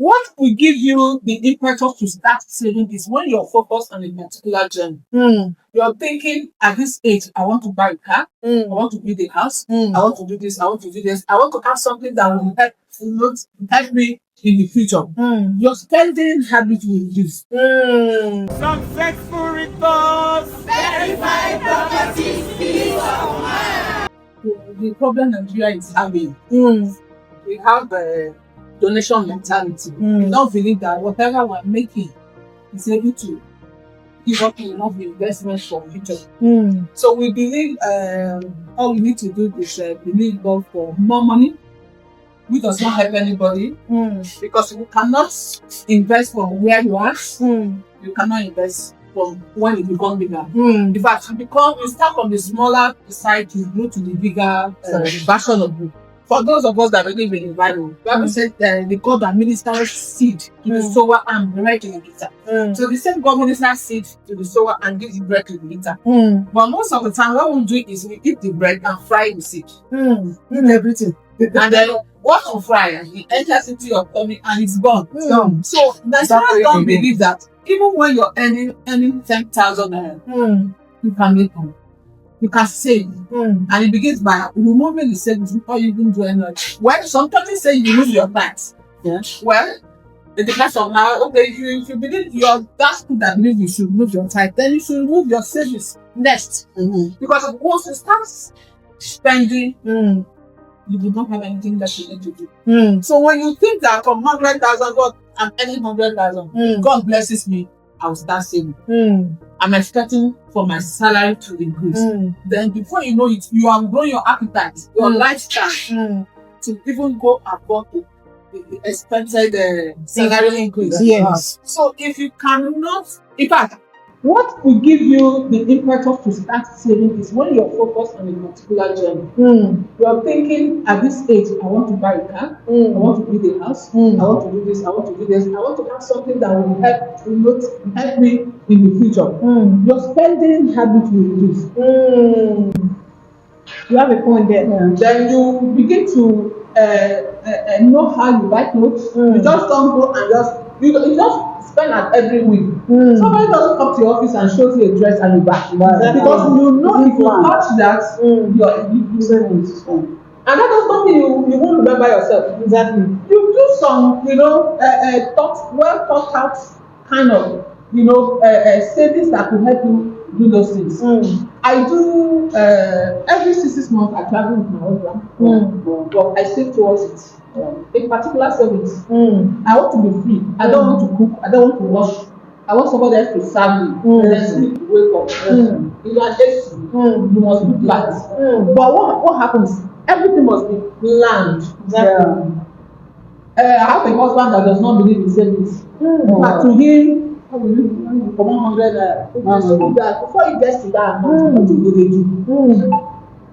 What will give you the impetus to start saving is when you're focused on a particular journey. You're thinking, at this age, I want to buy a car, I want to build a house, I want to do this, I want to do this, I want to have something that will help me in the future. Your spending habit will reduce. Successful returns. Verified properties. The problem Nigeria is having, we have a donation mentality. We don't believe that whatever we're making is able to give up enough investment for future. So we believe all we need to do is believe God for more money, which does not help anybody, because you cannot invest from where you are. You cannot invest from when you become bigger. In fact, you start from the smaller side, you go to the bigger version of you. For those of us that believe in the Bible said the God that ministers seed to the sower and bread to the eater. So the same God ministers seed to the sower and gives the bread to the eater. But most of the time, what we do is we eat the bread and fry the seed. Eat everything. And then what you fry, it enters into your tummy and it's gone. So Nigerians don't believe that even when you're earning 10,000 naira, you can make them. You can save. And it begins by removing the savings before you even do anything. Well, sometimes say you remove your tax. Well, it depends on how, okay, if you believe that's good that believe you should remove your tax, then you should remove your savings next. Because once you start spending, you do not have anything that you need to do. So when you think that from 100,000, God, I'm earning 100,000, God blesses me, I will start saving. I'm expecting for my salary to increase. Then before you know it, you are growing your appetite, your lifestyle to even go above the expected salary increase. Yes. So if you cannot, in fact, what will give you the impetus to start saving is when you're focused on a particular journey. You're thinking, at this age, I want to buy a car, I want to build a house, I want to do this, I want to do this, I want to have something that will help me in the future. Your spending habit will reduce. You have a point there. Then you begin to know how you buy clothes. You just don't go and you just spend at every week. Somebody doesn't come to your office and shows you a dress and you buy. Because you know if you touch that, you save it. And that does not mean you won't remember yourself. Exactly. You do some, well thought out kind of, savings that will help you do those things. I do every 6 months I travel with my husband, but I save towards it. In particular savings. I want to be free. I don't want to cook. I don't want to wash. I want somebody else to serve me. Then sleep, wake up. You are just you must be lights. But what happens? Everything must be planned. Exactly. I have a husband that does not believe in savings. But to him, for 100, before he gets to that amount, what will they do?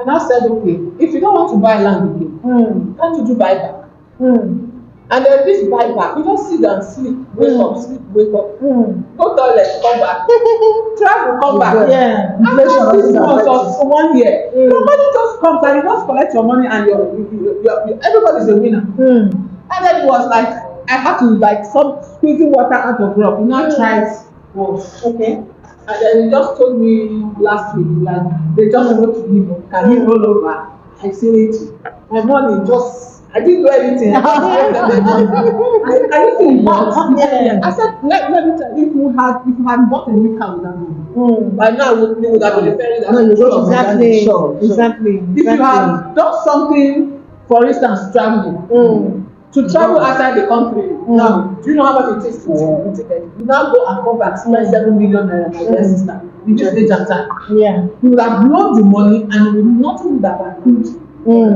And I said, okay, if you don't want to buy land again, can't you do buyback? And then this buyback, you just sit and sleep, wake up, go toilet, come back, travel, come back. After 6 months or 1 year, your money just comes and you just collect your money and everybody's a winner. And then it was like, I had to stop squeezing water out of rock. Try it. Okay. And then he just told me last week, they just wrote to him, can he roll over? I said, my money I didn't do anything. I said, let me tell you, if you had bought a new car with that money, by now you would have been referring that. Exactly. If you have done something, for instance, traveling, to travel outside the country, now, do you know how much it takes to ticket? You now go and come back, spend 7 million naira, my dear sister, in this age and time. You would have blown the money and nothing would have happened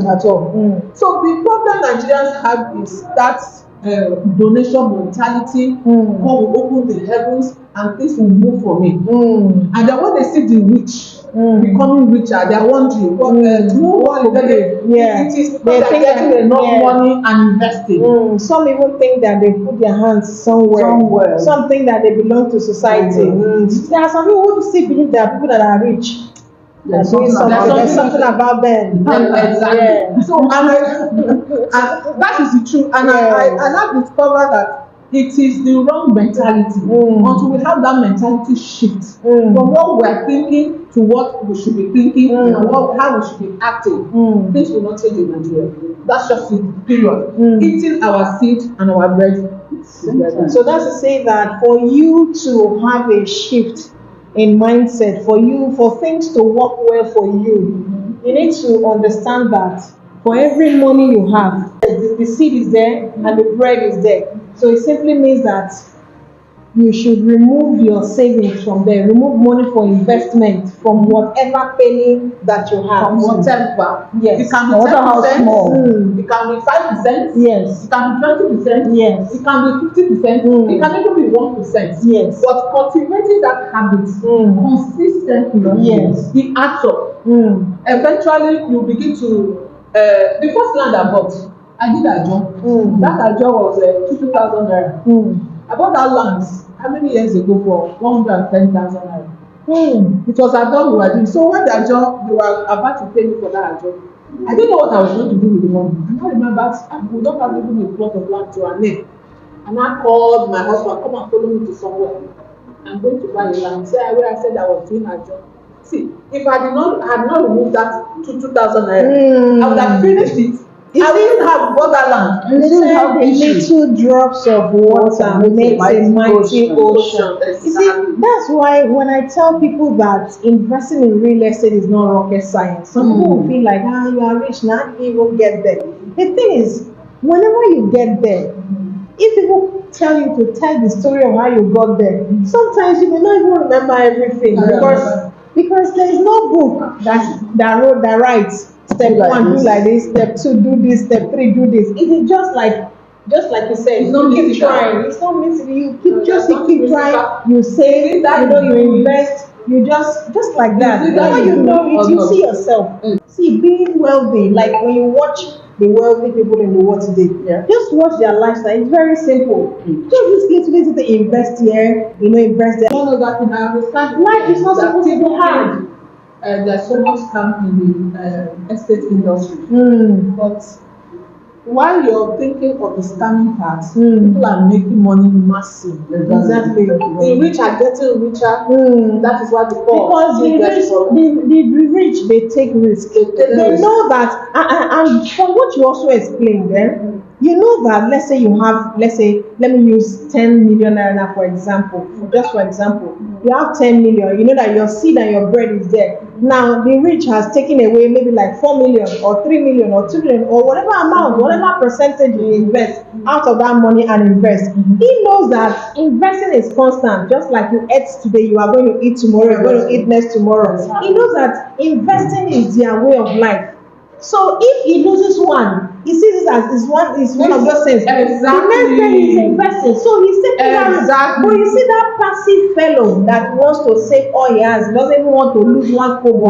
at all. So the problem Nigerians have is that donation mentality. God will open the heavens and things will move for me. And then when they see the rich becoming richer, they are wondering what it is because they are getting enough money and investing. Some even think that they put their hands somewhere. Some think that they belong to society. There are some people who still believe that people that are rich There's something about them. Exactly. Yeah. So and that is the truth. And I now discovered that it is the wrong mentality until we have that mentality shift from what we are thinking to what we should be thinking and how we should be acting. Things will not change in Nigeria. That's just it, period. Eating our seed and our bread together. So that's to say that for you to have a shift in mindset, for things to work well for you, you need to understand that for every money you have, the seed is there and the bread is there. So it simply means that you should remove your savings from there, remove money for investment from whatever penny that you have. From whatever. Yes. It can be 10%, it can be 5%, yes. It can be 20%, yes. It can be 50%, it can even be 1%. Yes. But cultivating that habit consistently, yes. the adds up. Eventually you begin to the first land I bought, I did a job. That job was 2,000 naira. I bought that land how many years ago for 110,000 naira. It was a job we were doing. So when that job, they were about to pay me for that job, I didn't know what I was going to do with the money. And I remember we don't have even a plot of land to our name. And I called my husband, come and follow me to somewhere. I'm going to buy a land. Say where I said I was doing a job. See, if I had not removed that to 2,000 naira, I would have finished it. I wouldn't have bought that land. You didn't have little drops of water makes a mighty ocean. You see, that's why when I tell people that investing in real estate is not rocket science, some people will feel like, you are rich now, you even get there. The thing is, whenever you get there, if people tell you to tell the story of how you got there, sometimes you may not even remember everything because there is no book that writes step one do like this, step two do this, step three do this. It is just like you said, you keep trying. It's not meant you keep trying, you save, you invest, you just like that. Whenever you know it, you see yourself. See, being wealthy, like when you watch the wealthy people in the world today, just watch their lifestyle. It's very simple. Just this to invest here, invest there. All of that thing, I understand. Life is not supposed to be hard. There's so much scam in the estate industry. But while you're thinking of the scamming part, people are making money massive. Exactly. The rich are getting richer. That is what the poor. Because the rich, they take risks. They know that, and from what you also explained, you know that, let's say you have, let me use 10 million naira for example, you have 10 million, you know that your seed and your bread is there. Now, the rich has taken away maybe like 4 million or 3 million or 2 million or whatever amount, whatever percentage you invest out of that money and invest. He knows that investing is constant. Just like you ate today, you are going to eat tomorrow, you're going to eat next tomorrow. He knows that investing is their way of life. So if he loses one, he sees it as is one of those things. Exactly. The next thing he's investing. So he's taking that. But you see that passive fellow that wants to save all he has, doesn't even want to lose one kobo.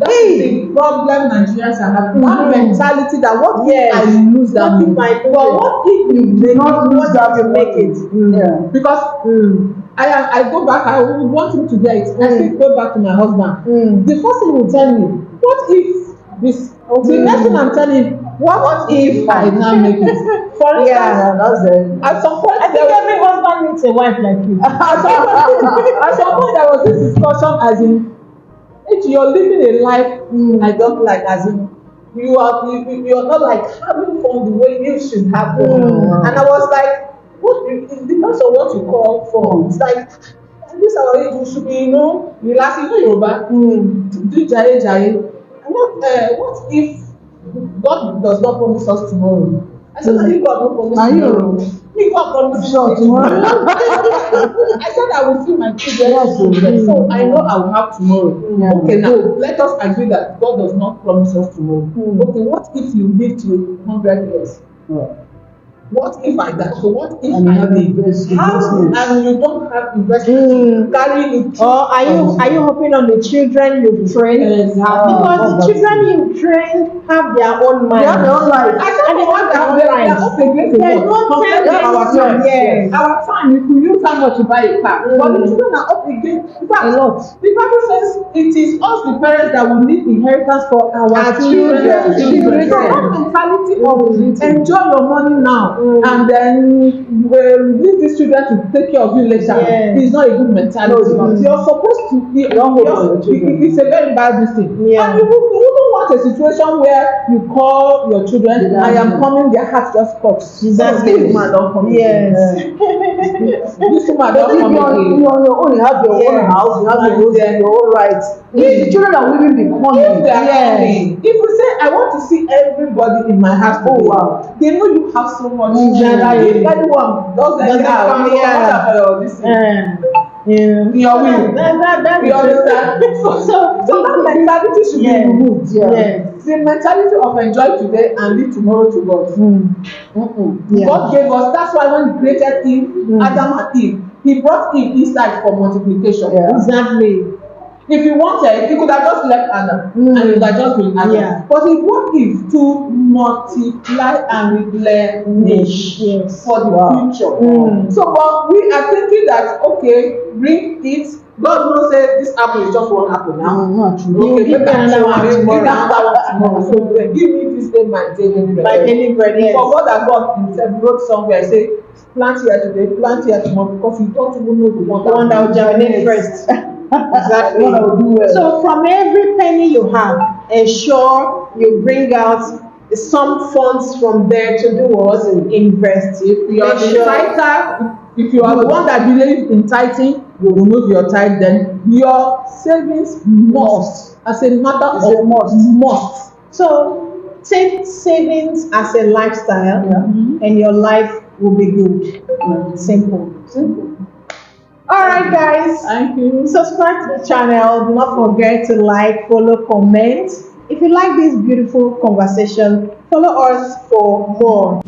That is the problem Nigerians are having. That mentality that what if I lose that money? But what if you do not lose that, you make it? Because I go back, I want him to get it. I still go back to my husband. The first thing he will tell me, what if this? The next thing I'm telling him, what if I now make it? For instance, at some point, I think every husband needs a wife like you. At some point, there was this discussion as in, if you're living a life I don't like, as in you're not like having fun the way you should have fun. And I was like, it depends on what you call fun. It's like this our age, we should be, relaxing. Yoruba, do jaye. What if God does not promise us tomorrow? I said, if God not promise tomorrow, if God promises tomorrow. I said I will see my children. So I know I will have tomorrow. Okay, now let us agree that God does not promise us tomorrow. Okay, what if you live to 100 years? What if I die? So what if And you I have leave? investments. And you don't have investment to carry you through. Or are you hoping on the children you've trained? Exactly. Because the children you've trained have their own mind. They have their own life. I don't know what they are up against the There's world no compared to time our to time. yes. Our time, you could use how much to buy a car. But the children are up against, in fact, A lot. the Bible says it is us, the parents, that will leave inheritance for our children. So that mentality of enjoy your money now and then leave these children to take care of you later is not a good mentality. You're supposed to be, it's a very bad thing. And you don't want a situation where you call your children, I am coming, their heart just cuts. Exactly. This woman don't come Yes. This woman But don't if come you're again. on your own, you have your own house, you have your own rights. If the children are willing to be If coming, they are coming, if you say I want to see everybody in my house today, they know you have so much. Exactly. If anyone does anyhow, come, you know, this thing. Your will. You understand? So that mentality should be removed. The mentality of enjoy today and leave tomorrow to God. God gave us, that's why when He created Eve, Adam and Eve, He brought Eve inside for multiplication. Exactly. If He wanted, He could have just left Adam and He would have just been Adam. But He brought Eve to multiply and replenish for the future. So, but we are thinking that, okay, bring it. God will say this apple is just one apple now. Okay, give me another one tomorrow. So give me this day my daily bread. My daily bread, yes. For God and God Himself wrote somewhere, say, plant here today, plant here tomorrow, because you don't even know the one that will germinate first. Exactly. So from every penny you have, ensure you bring out some funds from there to do what? Invest. If you are the tither, if you are the one that believes in tithing, you remove your tithe, then your savings must, as a matter of must. So take savings as a lifestyle, and your life will be good. Simple. Alright guys, thank you. Subscribe to the channel. Do not forget to like, follow, comment. If you like this beautiful conversation, follow us for more.